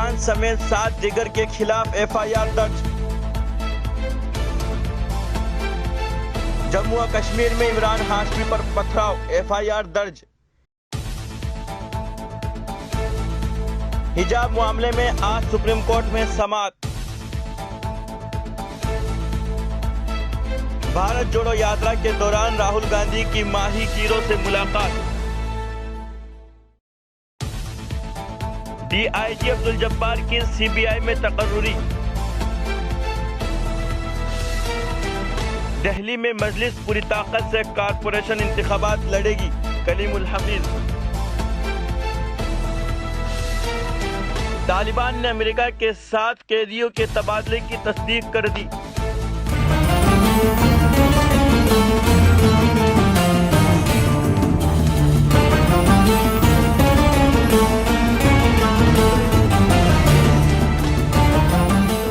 खान समेत 7 दीगर के खिलाफ FIR दर्ज। जम्मू और कश्मीर में इमरान हाशमी पर पथराव, FIR दर्ज। हिजाब मामले में आज सुप्रीम कोर्ट में समाअत। भारत जोड़ो यात्रा के दौरान राहुल गांधी की माही गिरोह से मुलाकात। DIG अब्दुल जब्बार की CBI में तकर्रुरी। दिल्ली में मजलिस पूरी ताकत से कारपोरेशन इंतखाबात लड़ेगी, कलीमुल हफीज। तालिबान ने अमेरिका के 7 कैदियों के तबादले की तस्दीक कर दी।